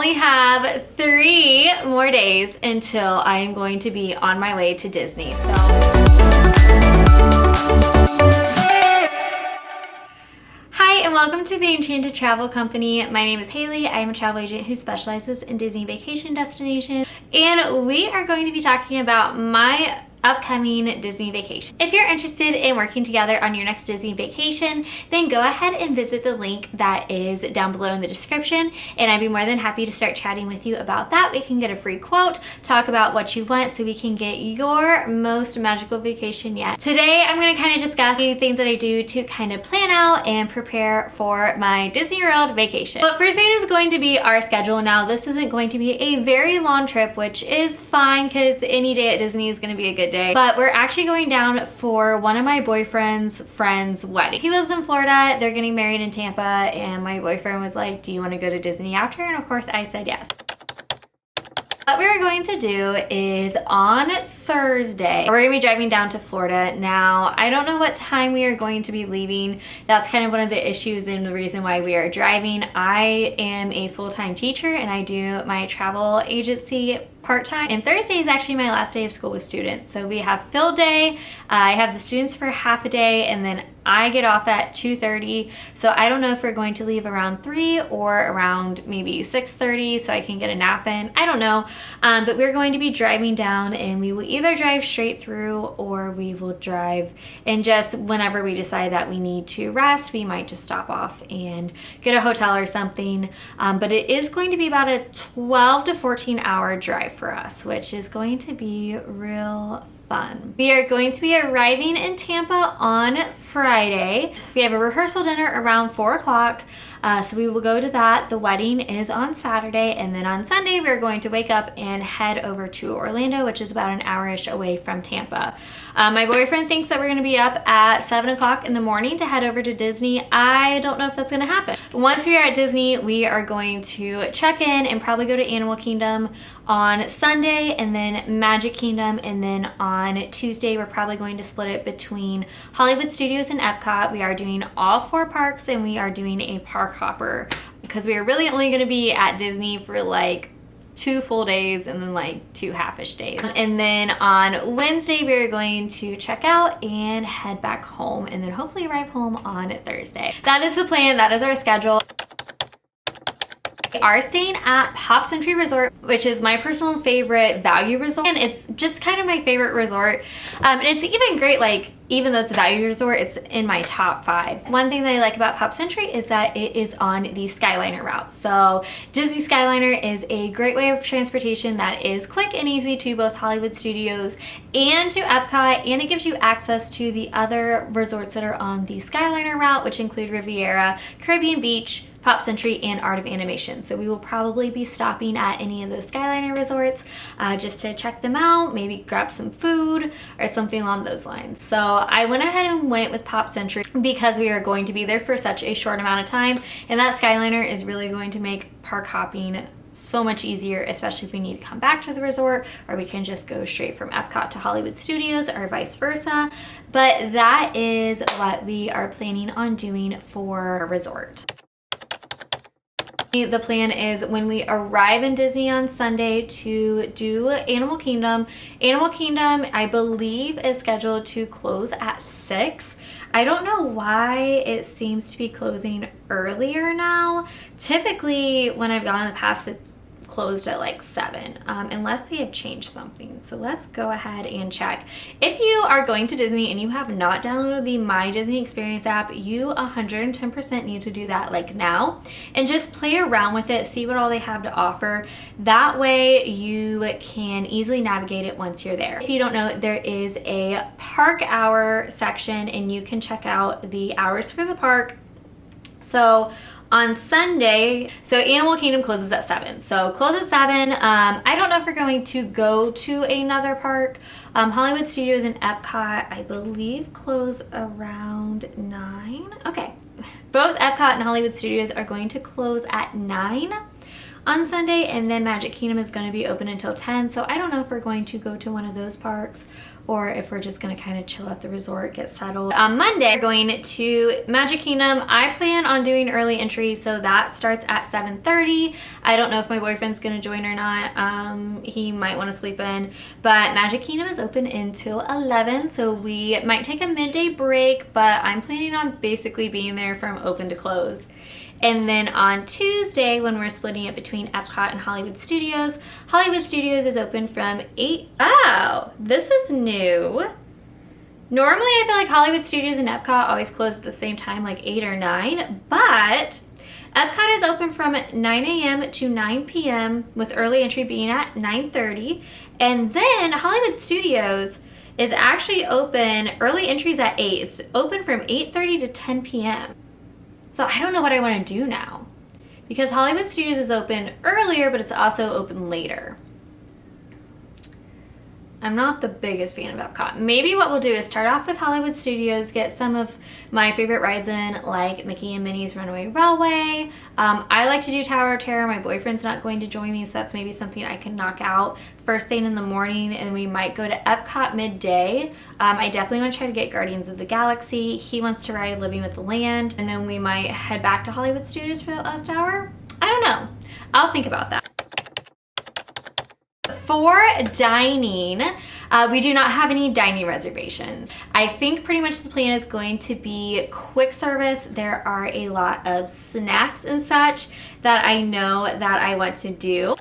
only have 3 more days until I am going to be on my way to Disney. Hi and welcome to the Enchanted Travel Company. My name is Haley. I am a travel agent who specializes in Disney vacation destinations, and we are going to be talking about my upcoming Disney vacation. If you're interested in working together on your next Disney vacation, then go ahead and visit the link that is down below in the description, and I'd be more than happy to start chatting with you about that. We can get a free quote, talk about what you want, so we can get your most magical vacation yet. Today, I'm going to kind of discuss the things that I do to kind of plan out and prepare for my Disney World vacation. But first thing is going to be our schedule. Now, this isn't going to be a very long trip, which is fine because any day at Disney is going to be a good day. But we're actually going down for one of my boyfriend's friend's wedding. He lives in Florida. They're getting married in Tampa, and my boyfriend was like, do you want to go to Disney after? And of course I said yes. What we're going to do is on Thursday, we're going to be driving down to Florida. Now, I don't know what time we are going to be leaving. That's kind of one of the issues and the reason why we are driving. I am a full-time teacher and I do my travel agency part-time, and Thursday is actually my last day of school with students. So we have field day. I have the students for half a day, and then I get off at 2:30. So I don't know if we're going to leave around 3 or around maybe 6:30 so I can get a nap in. I don't know. But we're going to be driving down, and we will either drive straight through or we will drive, and just whenever we decide that we need to rest, we might just stop off and get a hotel or something. But it is going to be about a 12 to 14 hour drive for us, which is going to be real fun. We are going to be arriving in Tampa on Friday. We have a rehearsal dinner around 4 o'clock. So we will go to that. The wedding is on Saturday, and then on Sunday we're going to wake up and head over to Orlando, which is about an hour-ish away from Tampa. My boyfriend thinks that we're going to be up at 7 o'clock in the morning to head over to Disney. I don't know if that's going to happen. Once we are at Disney, we are going to check in and probably go to Animal Kingdom on Sunday, and then Magic Kingdom, and then on Tuesday we're probably going to split it between Hollywood Studios and Epcot. We are doing all 4 parks, and we are doing a park hopper because we are really only going to be at Disney for like 2 full days and then like 2 half-ish days. And then on Wednesday we're going to check out and head back home, and then hopefully arrive home on Thursday. That is the plan. That is our schedule. We are staying at Pop Century Resort, which is my personal favorite value resort, and it's just kind of my favorite resort. And it's even great, like, even though it's a value resort, it's in my top 5. One thing that I like about Pop Century is that it is on the Skyliner route. So Disney Skyliner is a great way of transportation that is quick and easy to both Hollywood Studios and to Epcot, and it gives you access to the other resorts that are on the Skyliner route, which include Riviera, Caribbean Beach, Pop Century, and Art of Animation. So we will probably be stopping at any of those Skyliner resorts just to check them out, maybe grab some food or something along those lines. So I went ahead and went with Pop Century because we are going to be there for such a short amount of time, and that Skyliner is really going to make park hopping so much easier, especially if we need to come back to the resort, or we can just go straight from Epcot to Hollywood Studios or vice versa. But that is what we are planning on doing for a resort. The plan is when we arrive in Disney on Sunday to do Animal Kingdom. Animal Kingdom, I believe, is scheduled to close at 6. I don't know why it seems to be closing earlier now. Typically, when I've gone in the past, it's closed at like 7, unless they have changed something. So let's go ahead and check. If you are going to Disney and you have not downloaded the My Disney Experience app, you 110% need to do that like now and just play around with it, see what all they have to offer. That way you can easily navigate it once you're there. If you don't know, there is a park hour section, and you can check out the hours for the park. So on Sunday, so Animal Kingdom closes at 7. So close at 7. I don't know if we're going to go to another park. Hollywood Studios and Epcot, I believe, close around 9. Okay. Both Epcot and Hollywood Studios are going to close at 9. on Sunday, and then Magic Kingdom is going to be open until 10. So I don't know if we're going to go to one of those parks or if we're just gonna kind of chill at the resort, get settled. On Monday, we're going to Magic Kingdom. I plan on doing early entry, so that starts at 7:30. I don't know if my boyfriend's gonna join or not. He might wanna sleep in, but Magic Kingdom is open until 11, so we might take a midday break, but I'm planning on basically being there from open to close. And then on Tuesday, when we're splitting it between Epcot and Hollywood Studios is open from 8. Oh, this is new. Normally, I feel like Hollywood Studios and Epcot always close at the same time, like 8 or 9, but Epcot is open from 9 a.m. to 9 p.m. with early entry being at 9:30. And then Hollywood Studios is actually open, early entries at 8. It's open from 8:30 to 10 p.m. So I don't know what I want to do now, because Hollywood Studios is open earlier, but it's also open later. I'm not the biggest fan of Epcot. Maybe what we'll do is start off with Hollywood Studios, get some of my favorite rides in, like Mickey and Minnie's Runaway Railway. I like to do Tower of Terror. My boyfriend's not going to join me, so that's maybe something I can knock out first thing in the morning, and we might go to Epcot midday. I definitely want to try to get Guardians of the Galaxy. He wants to ride Living with the Land, and then we might head back to Hollywood Studios for the last hour. I don't know. I'll think about that. For dining, we do not have any dining reservations. I think pretty much the plan is going to be quick service. There are a lot of snacks and such that I know that I want to do.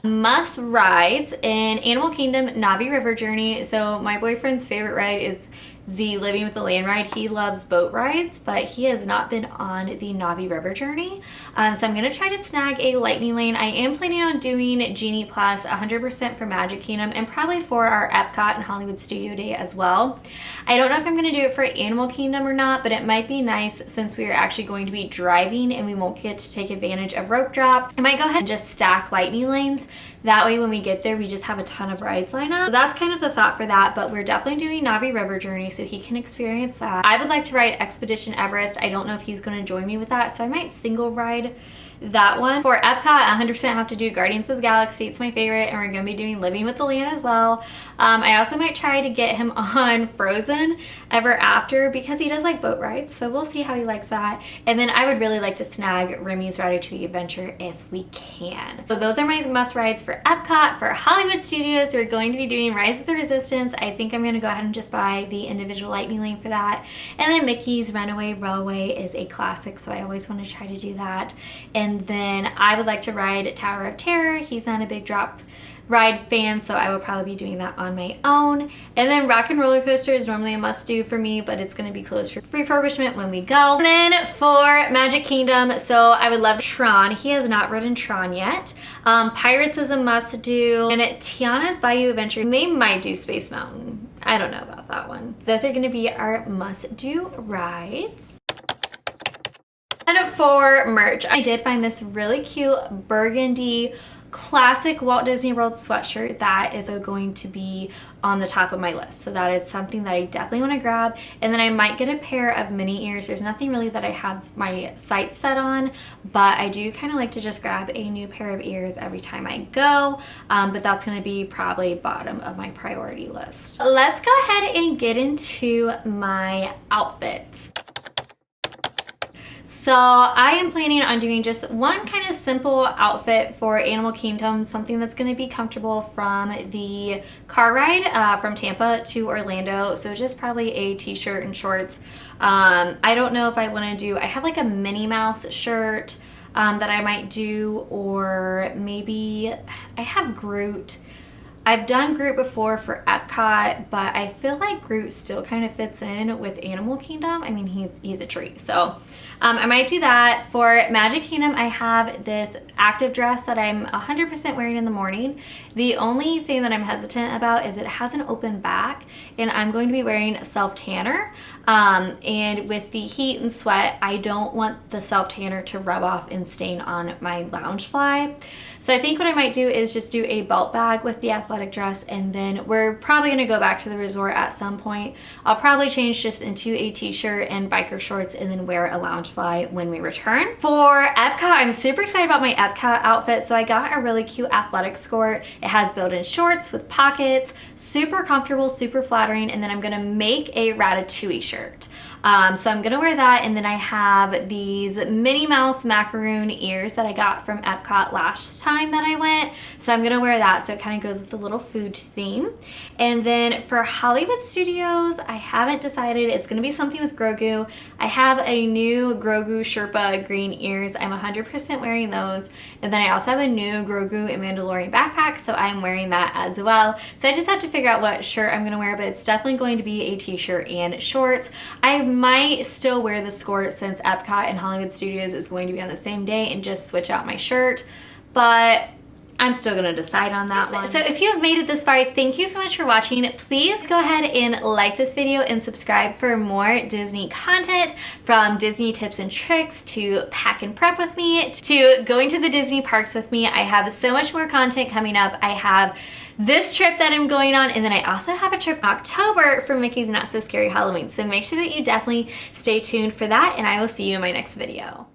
Must rides in Animal Kingdom, Navi River Journey. So my boyfriend's favorite ride is the Living with the Land ride. He loves boat rides, but he has not been on the Navi River Journey. So I'm gonna try to snag a lightning lane. I am planning on doing Genie Plus 100% for Magic Kingdom and probably for our Epcot and Hollywood Studio Day as well. I don't know if I'm gonna do it for Animal Kingdom or not, but it might be nice since we are actually going to be driving and we won't get to take advantage of rope drop. I might go ahead and just stack lightning lanes. That way when we get there, we just have a ton of rides lined up. So that's kind of the thought for that, but we're definitely doing Navi River Journey so he can experience that. I would like to ride Expedition Everest. I don't know if he's gonna join me with that, so I might single ride that one. For Epcot, 100% have to do Guardians of the Galaxy. It's my favorite, and we're gonna be doing Living with the Land as well. I also might try to get him on Frozen Ever After because he does like boat rides, so we'll see how he likes that. And then I would really like to snag Remy's Ratatouille Adventure if we can. So those are my must rides for Epcot. For Hollywood Studios, we're going to be doing Rise of the Resistance. I think I'm gonna go ahead and just buy the individual lightning lane for that. And then Mickey's Runaway Railway is a classic, so I always want to try to do that. And then I would like to ride Tower of Terror. He's not a big drop ride fan, so I will probably be doing that on my own. And then Rock and Roller Coaster is normally a must do for me, but it's going to be closed for refurbishment when we go. And then for Magic Kingdom, so I would love Tron. He has not ridden Tron yet. Pirates is a must do. And at Tiana's Bayou Adventure, they might do Space Mountain. I don't know about that one. Those are going to be our must do rides. And for merch, I did find this really cute burgundy classic Walt Disney World sweatshirt that is going to be on the top of my list. So that is something that I definitely want to grab. And then I might get a pair of mini ears. There's nothing really that I have my sights set on, but I do kind of like to just grab a new pair of ears every time I go. But that's going to be probably bottom of my priority list. Let's go ahead and get into my outfits. So I am planning on doing just one kind of simple outfit for Animal Kingdom, something that's going to be comfortable from the car ride from Tampa to Orlando. So just probably a t-shirt and shorts. I don't know if I want to do, I have like a Minnie Mouse shirt that I might do, or maybe I have Groot. I've done Groot before for Epcot, but I feel like Groot still kind of fits in with Animal Kingdom. I mean, he's a treat. So I might do that. For Magic Kingdom, I have this active dress that I'm 100% wearing in the morning. The only thing that I'm hesitant about is it has an open back, and I'm going to be wearing a self-tanner. And with the heat and sweat, I don't want the self-tanner to rub off and stain on my Loungefly. So I think what I might do is just do a belt bag with the athletic athletic dress, and then we're probably gonna go back to the resort at some point. I'll probably change just into a t-shirt and biker shorts and then wear a Loungefly when we return. For Epcot, I'm super excited about my Epcot outfit. So I got a really cute athletic skirt. It has built-in shorts with pockets, super comfortable, super flattering, and then I'm gonna make a Ratatouille shirt. So I'm gonna wear that, and then I have these Minnie Mouse macaroon ears that I got from Epcot last time that I went. So I'm gonna wear that, so it kind of goes with the little food theme. And then for Hollywood Studios, I haven't decided. It's gonna be something with Grogu. I have a new Grogu Sherpa green ears. I'm 100% wearing those. And then I also have a new Grogu and Mandalorian backpack, so I'm wearing that as well. So I just have to figure out what shirt I'm gonna wear, but it's definitely going to be a t-shirt and shorts. I might still wear the skirt since Epcot and Hollywood Studios is going to be on the same day and just switch out my shirt, but I'm still gonna decide on that one. So if you have made it this far, thank you so much for watching. Please go ahead and like this video and subscribe for more Disney content, from Disney tips and tricks to pack and prep with me to going to the Disney parks with me. I have so much more content coming up. I have this trip that I'm going on, and then I also have a trip in October for Mickey's Not So Scary Halloween. So make sure that you definitely stay tuned for that, and I will see you in my next video.